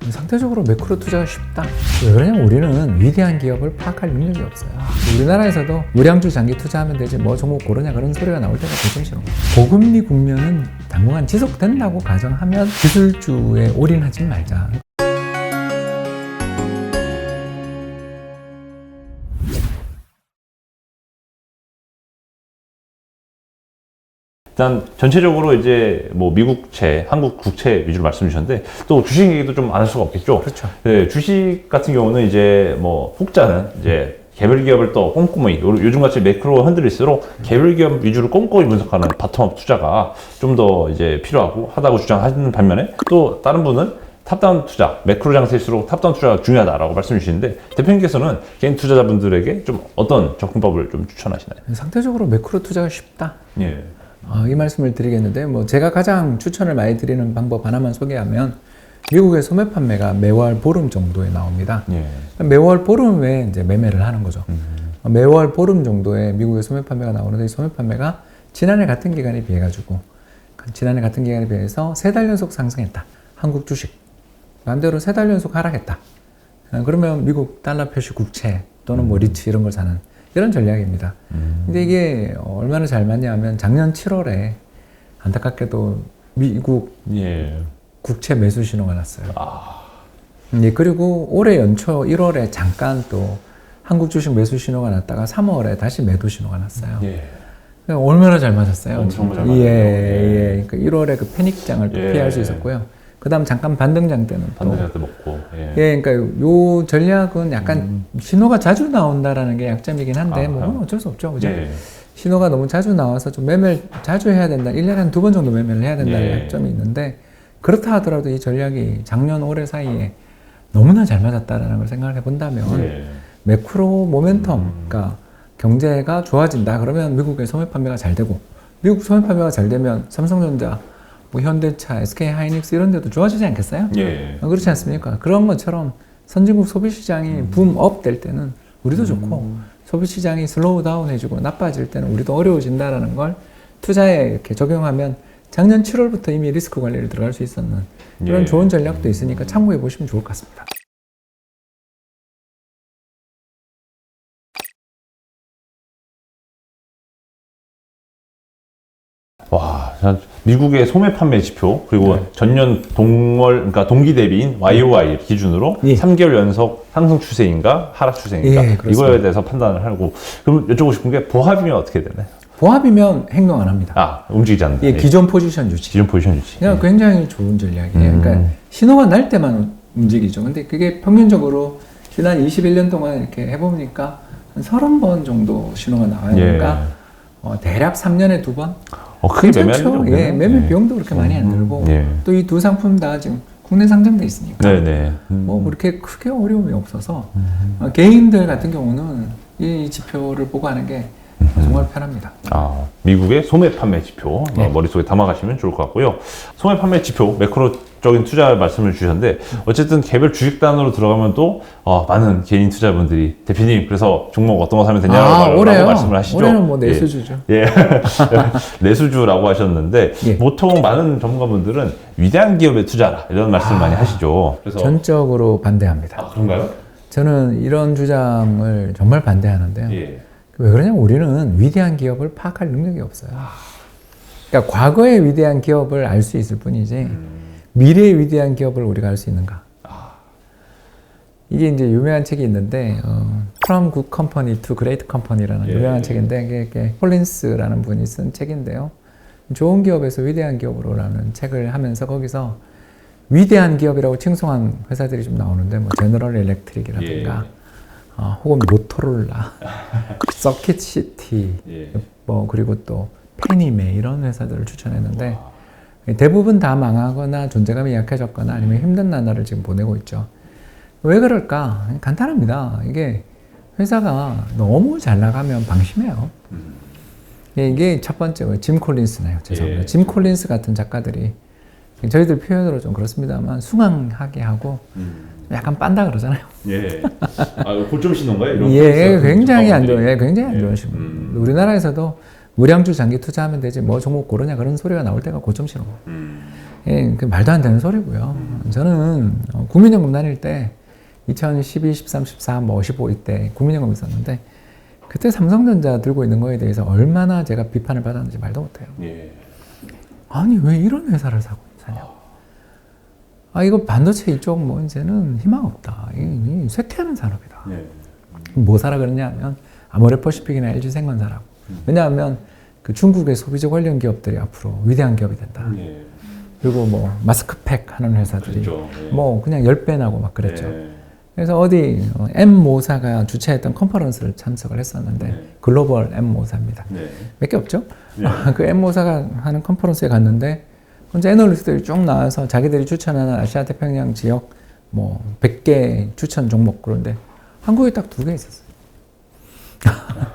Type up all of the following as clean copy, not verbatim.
상대적으로 매크로 투자가 쉽다. 왜 그러냐면 우리는 위대한 기업을 파악할 능력이 없어요. 우리나라에서도 우량주 장기 투자하면 되지 뭐 종목 고르냐 그런 소리가 나올 때가 되게 싫어. 고금리 국면은 당분간 지속된다고 가정하면 기술주에 올인하지 말자. 일단 전체적으로 이제 뭐 미국채, 한국 국채 위주로 말씀 주셨는데 또 주식 얘기도 좀 안 할 수가 없겠죠. 그렇죠. 네, 주식 같은 경우는 이제 뭐 혹자는 이제 개별 기업을 또 꼼꼼히 요즘같이 매크로 흔들릴수록 개별 기업 위주로 꼼꼼히 분석하는 바텀업 투자가 좀 더 이제 필요하고 하다고 주장하시는 반면에 또 다른 분은 탑다운 투자, 매크로 장세일수록 탑다운 투자가 중요하다라고 말씀 주시는데 대표님께서는 개인 투자자분들에게 좀 어떤 접근법을 좀 추천하시나요? 상대적으로 매크로 투자가 쉽다. 예. 이 말씀을 드리겠는데 뭐 제가 가장 추천을 많이 드리는 방법 하나만 소개하면 미국의 소매 판매가 매월 보름 정도에 나옵니다. 예. 매월 보름에 이제 매매를 하는 거죠. 매월 보름 정도에 미국의 소매 판매가 나오는데 이 소매 판매가 지난해 같은 기간에 비해 가지고 지난해 같은 기간에 비해서 3달 연속 상승했다. 한국 주식 반대로 3달 연속 하락했다. 그러면 미국 달러 표시 국채 또는 뭐 리츠 이런 걸 사는 이런 전략입니다. 근데 이게 얼마나 잘 맞냐 하면 작년 7월에 안타깝게도 미국 예. 국채 매수 신호가 났어요. 예, 그리고 올해 연초 1월에 잠깐 또 한국 주식 매수 신호가 났다가 3월에 다시 매도 신호가 났어요. 예. 얼마나 잘 맞았어요. 엄청 잘 맞았네요. 예. 그러니까 1월에 그 패닉장을 또 예. 피할 수 있었고요. 그 다음 잠깐 반등장 때는 또 반등장 때 먹고. 예, 그러니까 요 전략은 약간 신호가 자주 나온다라는 게 약점이긴 한데 뭐 그건 어쩔 수 없죠. 그죠? 예. 신호가 너무 자주 나와서 좀 매매를 자주 해야 된다. 1년에 한 2번 정도 매매를 해야 된다는 예. 약점이 있는데 그렇다 하더라도 이 전략이 작년 올해 사이에 너무나 잘 맞았다라는 걸 생각을 해본다면 예. 매크로 모멘텀, 그러니까 경제가 좋아진다. 그러면 미국의 소매 판매가 잘 되고 미국 소매 판매가 잘 되면 삼성전자, 뭐 현대차, SK하이닉스 이런 데도 좋아지지 않겠어요? 예. 그렇지 않습니까? 그런 것처럼 선진국 소비시장이 붐업 될 때는 우리도 좋고 소비시장이 슬로우 다운 해주고 나빠질 때는 우리도 어려워진다라는 걸 투자에 이렇게 적용하면 작년 7월부터 이미 리스크 관리를 들어갈 수 있었는 그런 예. 좋은 전략도 있으니까 참고해 보시면 좋을 것 같습니다. 와, 미국의 소매 판매 지표 그리고 네. 전년 동월 그러니까 동기 대비인 YOY 기준으로 예. 3개월 연속 상승 추세인가 하락 추세인가 예, 그렇습니다. 이거에 대해서 판단을 하고 그럼 여쭤보고 싶은 게 보합이면 어떻게 되나요? 보합이면 행동 안 합니다. 움직이지 않는다. 예, 기존 포지션 유지. 기존 포지션 유지. 그냥 굉장히 좋은 전략이에요. 그러니까 신호가 날 때만 움직이죠. 근데 그게 평균적으로 지난 21년 동안 이렇게 해보니까 한 30번 정도 신호가 나와요. 그러니까 대략 3년에 2번? 크게 매매하는 예, 매매 비용도 그렇게 많이 안 들고 또 이 두 상품 다 지금 국내 상장돼 있으니까 네네. 뭐 그렇게 크게 어려움이 없어서 개인들 같은 경우는 이 지표를 보고 하는 게 정말 편합니다. 미국의 소매 판매 지표 네. 머릿속에 담아가시면 좋을 것 같고요. 소매 판매 지표 매크로적인 투자 말씀을 주셨는데 어쨌든 개별 주식단으로 들어가면 또 많은 개인 투자분들이 대표님 그래서 종목 어떤 거 사면 되냐고 말씀을 하시죠. 올해는 뭐 내수주죠. 예. 내수주라고 하셨는데 예. 보통 많은 전문가분들은 위대한 기업에 투자라 이런 말씀을 많이 하시죠. 그래서 전적으로 반대합니다. 그런가요? 저는 이런 주장을 정말 반대하는데요. 예. 왜 그러냐면 우리는 위대한 기업을 파악할 능력이 없어요. 그러니까 과거의 위대한 기업을 알 수 있을 뿐이지 미래의 위대한 기업을 우리가 알 수 있는가? 이게 이제 유명한 책이 있는데 From Good Company to Great Company라는 유명한 책인데 이게 콜린스라는 분이 쓴 책인데요. 좋은 기업에서 위대한 기업으로라는 책을 하면서 거기서 위대한 기업이라고 칭송한 회사들이 좀 나오는데 뭐 제너럴 일렉트릭이라든가 혹은 모토로라, 서킷시티, 뭐 그리고 또 페니메 이런 회사들을 추천했는데 대부분 다 망하거나 존재감이 약해졌거나 아니면 힘든 나날을 지금 보내고 있죠. 왜 그럴까? 간단합니다. 이게 회사가 너무 잘 나가면 방심해요. 이게 첫 번째, 짐 콜린스네요. 죄송합니다. 짐 콜린스 같은 작가들이 저희들 표현으로 좀 그렇습니다만 숭앙하게 하고 약간 빤다 그러잖아요. 예. 고점 신호인가요? 예, 굉장히 안 좋은, 굉장히 안 좋은 신호. 우리나라에서도 우량주 장기 투자하면 되지 뭐 종목 고르냐 그런 소리가 나올 때가 고점 신호. 예, 그 말도 안 되는 소리고요. 저는 국민연금 다닐 때 2012, 13, 14, 뭐 15 이때 국민연금 있었는데 그때 삼성전자 들고 있는 거에 대해서 얼마나 제가 비판을 받았는지 말도 못해요. 예. 아니 왜 이런 회사를 사냐고. 아 이거 반도체 이쪽 뭐 이제는 희망 없다. 이 쇠퇴하는 산업이다. 예. 뭐 사라 그러냐 하면 아모레퍼시픽이나 LG생건 사라고. 왜냐하면 그 중국의 소비재 관련 기업들이 앞으로 위대한 기업이 된다. 예. 그리고 뭐 마스크팩 하는 회사들이 그렇죠. 예. 뭐 그냥 10배 나고 막 그랬죠. 예. 그래서 어디 M모사가 주최했던 컨퍼런스를 참석을 했었는데 네. 글로벌 M모사입니다. 네. 몇 개 없죠? 네. 그 M모사가 하는 컨퍼런스에 갔는데 혼자 애널리스트들이 쭉 나와서 자기들이 추천하는 아시아 태평양 지역 뭐 100개 추천 종목 그런데 한국에 딱 2개 있었어요.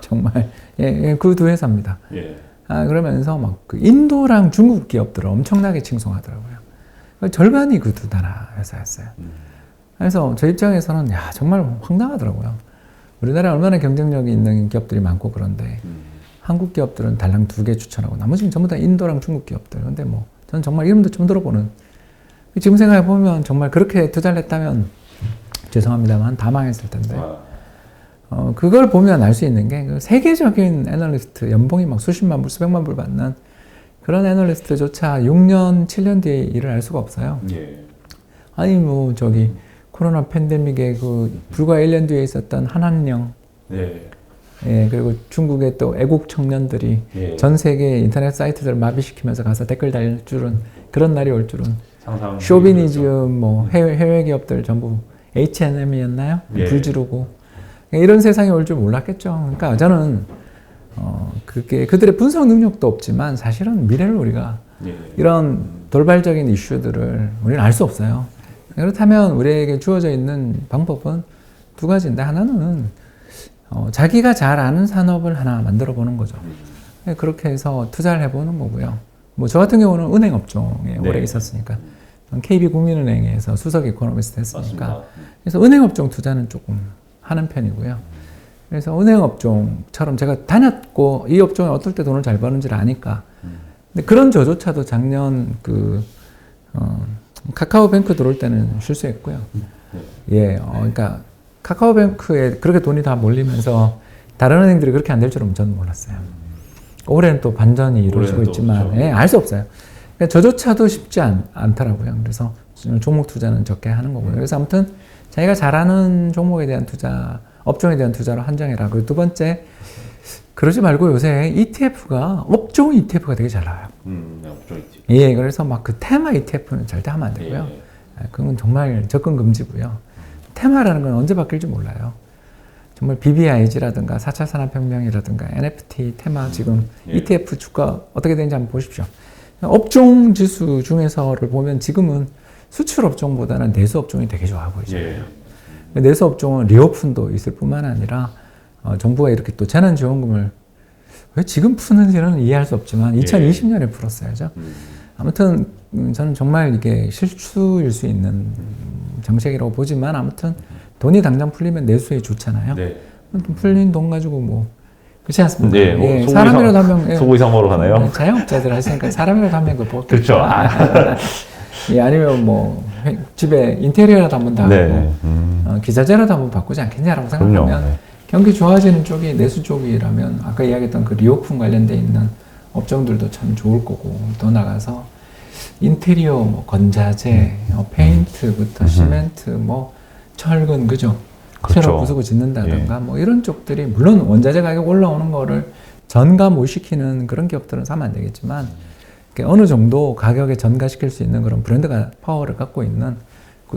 정말 예, 그 두 회사입니다. 예. 그러면서 막 그 인도랑 중국 기업들을 엄청나게 칭송하더라고요. 절반이 그 두 나라 회사였어요. 그래서 저 입장에서는 야 정말 황당하더라고요. 우리나라에 얼마나 경쟁력이 있는 기업들이 많고 그런데 한국 기업들은 달랑 2개 추천하고 나머지는 전부 다 인도랑 중국 기업들. 근데 뭐 저는 정말 이름도 처음 들어보는. 지금 생각해 보면 정말 그렇게 투자를 했다면 죄송합니다만 다 망했을 텐데. 그걸 보면 알 수 있는 게 그 세계적인 애널리스트 연봉이 막 수십만 불, 수백만 불 받는 그런 애널리스트조차 6년, 7년 뒤에 일을 할 수가 없어요. 예. 아니 뭐 저기 코로나 팬데믹에 그 불과 1년 뒤에 있었던 한한령, 예. 예 그리고 중국의 또 애국 청년들이 예. 전 세계 인터넷 사이트들을 마비시키면서 가서 댓글 달릴 줄은 그런 날이 올 줄은 상상. 쇼비니즘 뭐 해외 기업들 전부 H&M이었나요? 예. 불 지르고 이런 세상이 올 줄 몰랐겠죠. 그러니까 저는 그게 그들의 분석 능력도 없지만 사실은 미래를 우리가 예. 이런 돌발적인 이슈들을 우리는 알 수 없어요. 그렇다면 우리에게 주어져 있는 방법은 2가지인데 하나는 자기가 잘 아는 산업을 하나 만들어 보는 거죠. 그렇게 해서 투자를 해보는 거고요. 뭐 저 같은 경우는 은행 업종에 네. 오래 있었으니까 KB국민은행에서 수석 이코노미스트 했으니까 맞습니다. 그래서 은행 업종 투자는 조금 하는 편이고요. 그래서 은행 업종처럼 제가 다녔고 이 업종에 어떨 때 돈을 잘 버는지를 아니까 근데 그런 저조차도 작년 카카오뱅크 들어올 때는 실수했고요. 예, 그러니까 카카오뱅크에 그렇게 돈이 다 몰리면서 다른 은행들이 그렇게 안 될 줄은 저는 몰랐어요. 올해는 또 반전이 이루어지고 올해는 또 있지만 그렇죠. 예, 알 수 없어요. 그러니까 저조차도 쉽지 않더라고요. 그래서 종목 투자는 적게 하는 거고요. 그래서 아무튼 자기가 잘하는 종목에 대한 투자, 업종에 대한 투자로 한정해라. 그리고 2번째, 그러지 말고 요새 ETF가 업종 ETF가 되게 잘 나와요. 업종 있지. 예, 그래서 막 그 테마 ETF는 절대 하면 안 되고요. 예. 그건 정말 접근 금지고요. 테마라는 건 언제 바뀔지 몰라요. 정말 BBIG라든가 4차 산업혁명이라든가 NFT 테마 지금 예. ETF 주가 어떻게 되는지 한번 보십시오. 업종 지수 중에서를 보면 지금은 수출 업종보다는 내수 업종이 되게 좋아 보이잖아요. 예. 내수 업종은 리오픈도 있을 뿐만 아니라 정부가 이렇게 또 재난지원금을 왜 지금 푸는지는 이해할 수 없지만 2020년에 풀었어야죠. 아무튼 저는 정말 이게 실수일 수 있는 정책이라고 보지만 아무튼 돈이 당장 풀리면 내수에 좋잖아요. 네. 풀린 돈 가지고 뭐 그렇지 않습니까? 네. 뭐 예, 소고 사람이라도 하면 소고 이상으로 가나요? 자영업자들 하시니까 사람이라도 하면 그 뭐. 그렇죠. 예, 아니면 뭐 집에 인테리어라도 한번 다 하고 네. 기자재라도 한번 바꾸지 않겠냐라고 생각하면 그럼요. 네. 경기 좋아지는 쪽이 내수 쪽이라면 아까 이야기했던 그 리오픈 관련돼 있는 업종들도 참 좋을 거고 더 나가서 인테리어, 뭐 건자재, 페인트부터 시멘트, 뭐 철근 그죠? 그렇죠. 새로 부수고 짓는다든가 뭐 이런 쪽들이 물론 원자재 가격 올라오는 거를 전가 못 시키는 그런 기업들은 사면 안 되겠지만 어느 정도 가격에 전가시킬 수 있는 그런 브랜드가 파워를 갖고 있는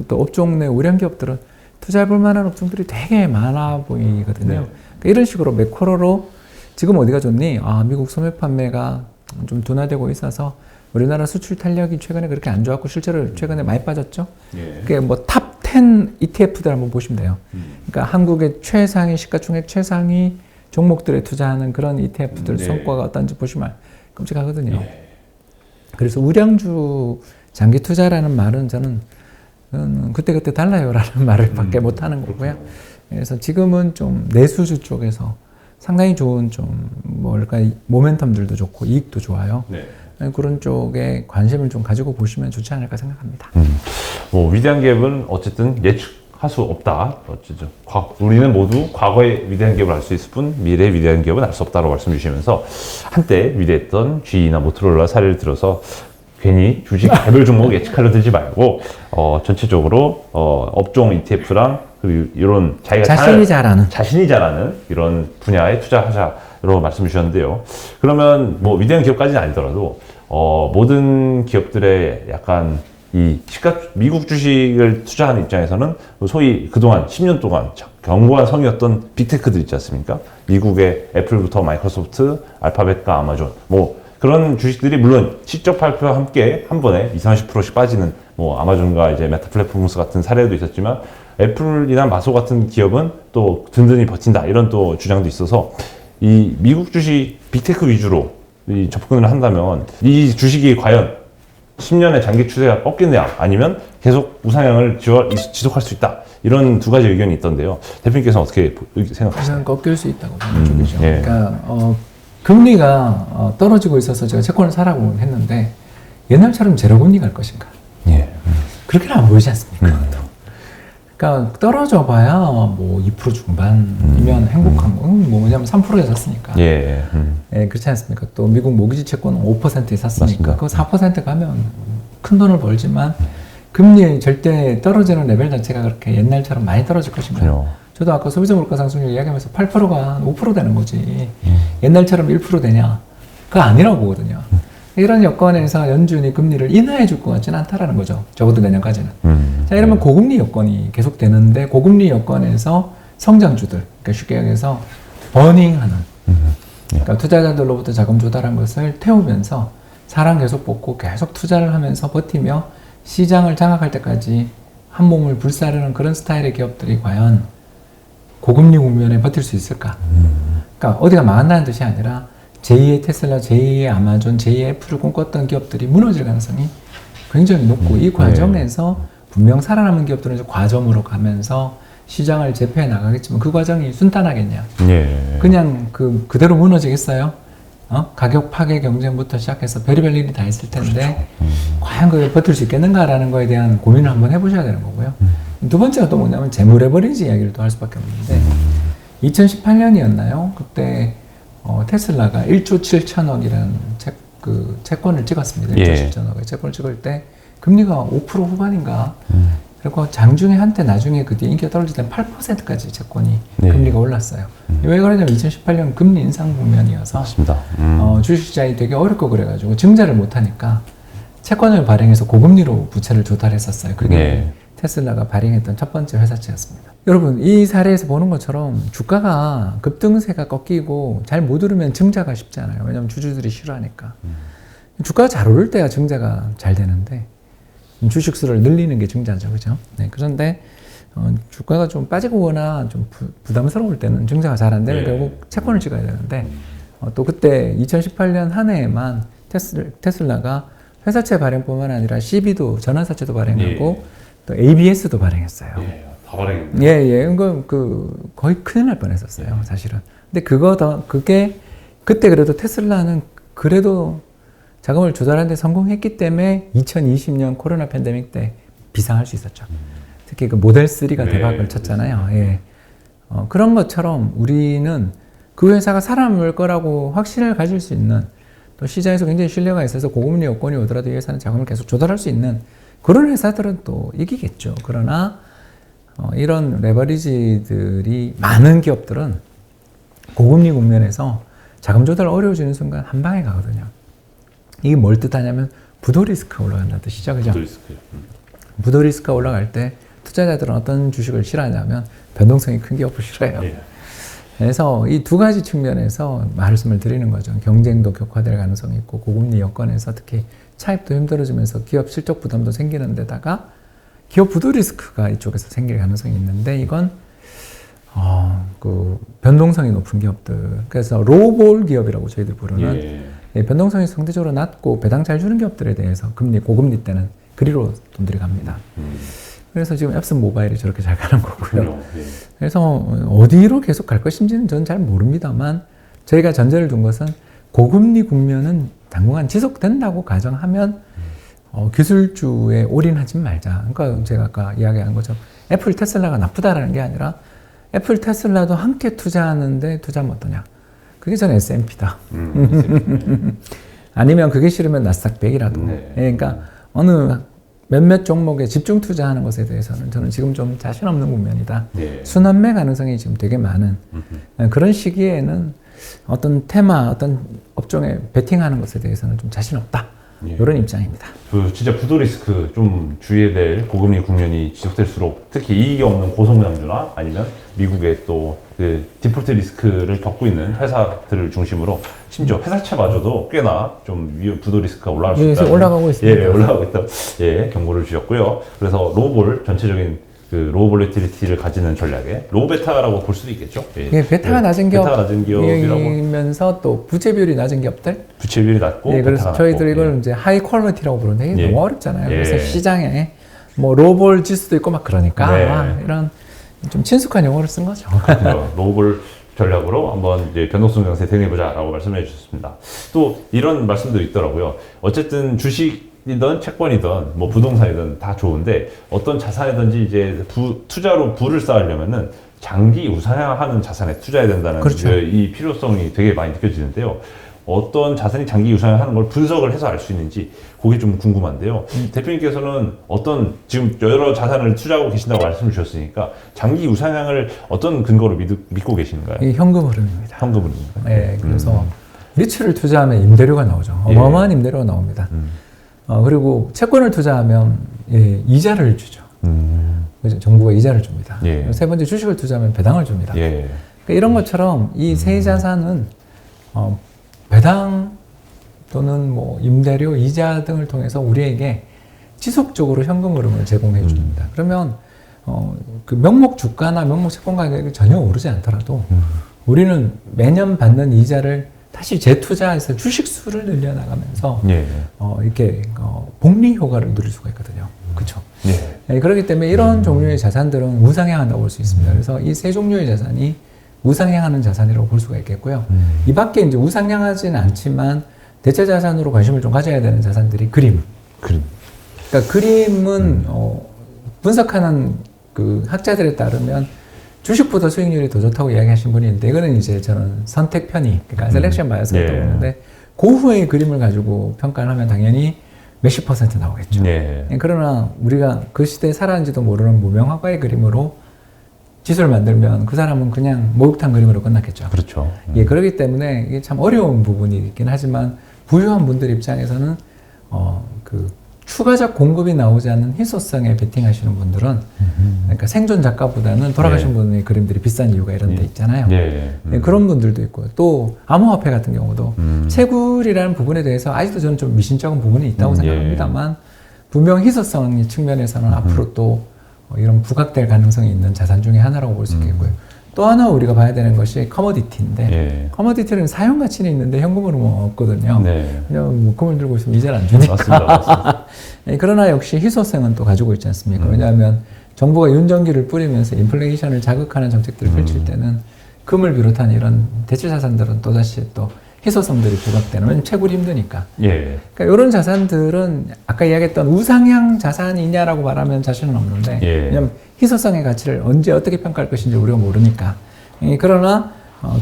또 업종 내 우량 기업들은 투자해 볼 만한 업종들이 되게 많아 보이거든요. 네. 그러니까 이런 식으로 매크로로 지금 어디가 좋니? 미국 소매 판매가 좀 둔화되고 있어서 우리나라 수출 탄력이 최근에 그렇게 안 좋았고 실제로 최근에 많이 빠졌죠. 예. 그게 뭐 탑 10 ETF들 한번 보시면 돼요. 그러니까 한국의 최상위 시가총액 최상위 종목들에 투자하는 그런 ETF들 네. 성과가 어떤지 보시면 끔찍하거든요. 예. 그래서 우량주 장기 투자라는 말은 저는 그때그때 달라요라는 말을 밖에 못 하는 거고요. 그래서 지금은 좀 내수주 쪽에서 상당히 좋은 좀 뭐랄까 모멘텀들도 좋고 이익도 좋아요. 네. 그런 쪽에 관심을 좀 가지고 보시면 좋지 않을까 생각합니다. 뭐 위대한 기업은 어쨌든 예측할 수 없다. 어쨌든 우리는 모두 과거의 위대한 기업을 알 수 있을 뿐 미래의 위대한 기업은 알 수 없다고 말씀 주시면서 한때 위대했던 GE나 모토로라 사례를 들어서 괜히 주식 개별 종목 예측하려 들지 말고 전체적으로 업종 ETF랑 그리고 이런 자기가 자신이 잘하는 이런 분야에 투자하자라고 말씀 주셨는데요. 그러면 뭐 위대한 기업까지는 아니더라도 모든 기업들의 약간 이 미국 주식을 투자하는 입장에서는 소위 그동안 10년 동안 견고한 성이었던 빅테크들 있지 않습니까? 미국의 애플부터 마이크로소프트, 알파벳과 아마존 뭐 그런 주식들이 물론 실적 발표와 함께 한 번에 20-30%씩 빠지는 뭐 아마존과 이제 메타 플랫폼스 같은 사례도 있었지만 애플이나 마소 같은 기업은 또 든든히 버틴다 이런 또 주장도 있어서 이 미국 주식 빅테크 위주로 이 접근을 한다면 이 주식이 과연 10년의 장기 추세가 꺾이느냐 아니면 계속 우상향을 지속할 수 있다 이런 두 가지 의견이 있던데요. 대표님께서는 어떻게 생각하세요? 꺾일 수 있다고 보는 쪽이죠. 예. 그러니까 금리가 떨어지고 있어서 제가 채권을 사라고 했는데 옛날처럼 제로 금리 갈 것인가? 예. 그렇게는 안 보이지 않습니까? 그러니까 떨어져 봐야 뭐 2% 중반이면 행복한 거. 뭐냐면 3%에 샀으니까. 예. 예, 그렇지 않습니까? 또 미국 모기지 채권은 5%에 샀으니까 맞습니다. 그거 4% 가면 큰 돈을 벌지만 금리 절대 떨어지는 레벨 자체가 그렇게 옛날처럼 많이 떨어질 것인가? 그래요. 저도 아까 소비자 물가 상승률 이야기하면서 8%가 한 5% 되는 거지. 옛날처럼 1% 되냐? 그거 아니라고 보거든요. 이런 여건에서 연준이 금리를 인하해 줄 것 같지는 않다라는 거죠. 적어도 내년까지는. 자, 이러면 고금리 여건이 계속 되는데 고금리 여건에서 성장주들, 그러니까 쉽게 얘기해서 버닝하는, 그러니까 투자자들로부터 자금 조달한 것을 태우면서 사람 계속 뽑고 계속 투자를 하면서 버티며 시장을 장악할 때까지 한 몸을 불사르는 그런 스타일의 기업들이 과연 고금리 국면에 버틸 수 있을까? 그러니까 어디가 망한다는 뜻이 아니라 제2의 테슬라, 제2의 아마존, 제2의 애플을 꿈꿨던 기업들이 무너질 가능성이 굉장히 높고 이 과정에서 분명 살아남은 기업들은 이제 과점으로 가면서 시장을 제패해 나가겠지만 그 과정이 순탄하겠냐? 예. 그냥 그대로 무너지겠어요? 가격 파괴 경쟁부터 시작해서 별의별 일이 다 있을 텐데 과연 그걸 버틸 수 있겠는가라는 거에 대한 고민을 한번 해보셔야 되는 거고요. 두 번째가 또 뭐냐면 재무 레버리지 이야기를 또 할 수밖에 없는데 2018년이었나요? 그때 테슬라가 1조 7천억이라는 채권을 찍었습니다. 1조 7천억의 채권을 찍을 때 금리가 5% 후반인가 그리고 장중에 한때 나중에 그 뒤에 인기가 떨어질 때 8%까지 채권이 금리가 올랐어요. 왜 그러냐면 2018년 금리 인상 국면이어서 맞습니다. 주식시장이 되게 어렵고 그래가지고 증자를 못하니까 채권을 발행해서 고금리로 부채를 조달했었어요. 그게 테슬라가 발행했던 첫 번째 회사채였습니다. 여러분 이 사례에서 보는 것처럼 주가가 급등세가 꺾이고 잘 못 오르면 증자가 쉽잖아요. 왜냐하면 주주들이 싫어하니까. 주가가 잘 오를 때야 증자가 잘 되는데 주식수를 늘리는 게 증자죠. 그죠? 네, 그런데 주가가 좀 빠지고 오거나 좀 부담스러울 때는 증자가 잘 안 되면 결국 채권을 찍어야 되는데 또 그때 2018년 한 해에만 테슬라가 회사채 발행뿐만 아니라 CB도 전환사채도 발행하고 또 ABS도 발행했어요. 다 발행했네요. 거의 큰일 날 뻔했었어요, 사실은. 근데 그게 그때 그래도 테슬라는 그래도 자금을 조달하는 데 성공했기 때문에 2020년 코로나 팬데믹 때 비상할 수 있었죠. 특히 그 모델 3가 대박을 쳤잖아요. 예. 그런 것처럼 우리는 그 회사가 살아남을 거라고 확신을 가질 수 있는 또 시장에서 굉장히 신뢰가 있어서 고금리 여건이 오더라도 이 회사는 자금을 계속 조달할 수 있는 그런 회사들은 또 이기겠죠. 그러나 이런 레버리지들이 많은 기업들은 고금리 국면에서 자금 조달 어려워지는 순간 한 방에 가거든요. 이게 뭘 뜻하냐면 부도 리스크가 올라간다는 뜻이죠. 그죠? 부도 리스크가 올라갈 때 투자자들은 어떤 주식을 싫어하냐면 변동성이 큰 기업을 싫어해요. 그래서 이 두 가지 측면에서 말씀을 드리는 거죠. 경쟁도 격화될 가능성이 있고 고금리 여건에서 특히 차입도 힘들어지면서 기업 실적 부담도 생기는 데다가 기업 부도 리스크가 이쪽에서 생길 가능성이 있는데 이건 그 변동성이 높은 기업들 그래서 로우볼 기업이라고 저희들 부르는 변동성이 상대적으로 낮고 배당 잘 주는 기업들에 대해서 고금리 때는 그리로 돈들이 갑니다. 그래서 지금 앱슨 모바일이 저렇게 잘 가는 거고요. 그래서 어디로 계속 갈 것인지는 저는 잘 모릅니다만 저희가 전제를 둔 것은 고금리 국면은 당분간 지속된다고 가정하면 기술주에 올인하지 말자. 그러니까 제가 아까 이야기한 것처럼 애플, 테슬라가 나쁘다라는 게 아니라 애플, 테슬라도 함께 투자하는데 투자하면 어떠냐. 그게 저는 S&P다. 아니면 그게 싫으면 나스닥 100이라도. 네. 그러니까 어느 몇몇 종목에 집중 투자하는 것에 대해서는 저는 지금 좀 자신 없는 국면이다. 네. 순환매 가능성이 지금 되게 많은 그런 시기에는 어떤 테마, 어떤 업종에 베팅하는 것에 대해서는 좀 자신 없다. 예. 이런 입장입니다. 진짜 부도 리스크 좀 주의해야 될 고금리 국면이 지속될수록 특히 이익이 없는 고성장주나 아니면 미국의 또 그 디폴트 리스크를 겪고 있는 회사들을 중심으로 심지어 회사채마저도 꽤나 좀 부도 리스크가 올라갈 수 있다. 올라가고 있습니다. 예, 올라가고 있다. 예, 경고를 주셨고요. 그래서 로우볼 전체적인 그 로우 볼리티리티를 가지는 전략에 로우 베타라고 볼 수도 있겠죠. 예, 베타가 낮은 기업, 베타가 낮은 기업이라고 이면서 또 부채 비율이 낮은 기업들. 부채비율이 낮고. 예, 그래서 베타가 저희들 낮고, 이걸 이제 하이 퀄리티라고 부르는데 이게 예. 너무 어렵잖아요. 예. 그래서 시장에 뭐 로볼 지수도 있고 막 그러니까 네. 이런 좀 친숙한 용어를 쓴 거죠. 로우볼 전략으로 한번 이제 변동성 강세 대응해보자라고 말씀해 주셨습니다. 또 이런 말씀도 있더라고요. 어쨌든 주식이든 채권이든 뭐 부동산이든 다 좋은데 어떤 자산이든지 이제 투자로 부를 쌓으려면은 장기 우상향하는 자산에 투자해야 된다는 그렇죠. 이 필요성이 되게 많이 느껴지는데요. 어떤 자산이 장기 우상향하는 걸 분석을 해서 알 수 있는지 그게 좀 궁금한데요. 대표님께서는 어떤 지금 여러 자산을 투자하고 계신다고 말씀을 주셨으니까 장기 우상향을 어떤 근거로 믿고 계신가요? 이게 현금 흐름입니다. 현금으로입니까? 네, 그래서 리츠를 투자하면 임대료가 나오죠. 어마어마한 임대료가 나옵니다. 그리고 채권을 투자하면 이자를 주죠. 그래서 정부가 이자를 줍니다. 예. 세 번째 주식을 투자하면 배당을 줍니다. 예. 그러니까 이런 것처럼 이 세 자산은 배당 또는 뭐 임대료, 이자 등을 통해서 우리에게 지속적으로 현금 흐름을 제공해 줍니다. 그러면 그 명목 주가나 명목 채권 가격이 전혀 오르지 않더라도 우리는 매년 받는 이자를 다시 재투자해서 주식 수를 늘려나가면서 예. 이렇게 복리 효과를 누릴 수가 있거든요. 그렇죠. 예. 그렇기 때문에 이런 종류의 자산들은 우상향한다고 볼 수 있습니다. 그래서 이 세 종류의 자산이 우상향하는 자산이라고 볼 수가 있겠고요. 이 밖에 이제 우상향하지는 않지만 대체 자산으로 관심을 좀 가져야 되는 자산들이 그림. 그러니까 그림은 분석하는 그 학자들에 따르면 주식보다 수익률이 더 좋다고 이야기하신 분이 있는데 이거는 이제 저는 선택 편의, 그러니까 셀렉션 바이어스라고 보는데 그 후의 그림을 가지고 평가를 하면 당연히 몇십 % 나오겠죠. 예. 그러나 우리가 그 시대에 살았는지도 모르는 무명화가의 그림으로 지수를 만들면 그 사람은 그냥 목욕탕 그림으로 끝났겠죠. 그렇죠. 예, 그렇기 때문에 이게 참 어려운 부분이 있긴 하지만 부유한 분들 입장에서는 그 추가적 공급이 나오지 않는 희소성에 베팅하시는 분들은 그러니까 생존 작가보다는 돌아가신 예. 분의 그림들이 비싼 이유가 이런 데 있잖아요. 예. 예, 그런 분들도 있고요. 또 암호화폐 같은 경우도 채굴이라는 부분에 대해서 아직도 저는 좀 미신적인 부분이 있다고 생각합니다만 분명 희소성의 측면에서는 앞으로 또 이런 부각될 가능성이 있는 자산 중에 하나라고 볼 수 있겠고요. 또 하나 우리가 봐야 되는 것이 커머디티인데 커머디티는 사용 가치는 있는데 현금으로 뭐 없거든요. 그냥 묶음을 들고 있으면 이자를 안 주니까. 맞습니다. 예, 그러나 역시 희소성은 또 가지고 있지 않습니까? 왜냐하면 정부가 윤전기를 뿌리면서 인플레이션을 자극하는 정책들을 펼칠 때는 금을 비롯한 이런 대체 자산들은 또다시 또 희소성들이 부각되는, 왜냐면 채굴이 힘드니까. 예. 그러니까 이런 자산들은 아까 이야기했던 우상향 자산이냐라고 말하면 자신은 없는데, 왜냐면 희소성의 가치를 언제 어떻게 평가할 것인지 우리가 모르니까. 그러나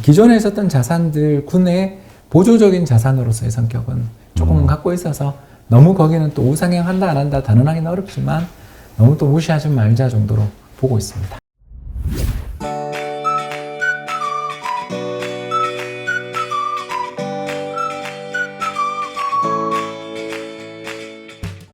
기존에 있었던 자산들 군의 보조적인 자산으로서의 성격은 조금은 갖고 있어서 너무 거기는 또 우상향 한다 안 한다 단언하기는 어렵지만 너무 또 무시하지 말자 정도로 보고 있습니다.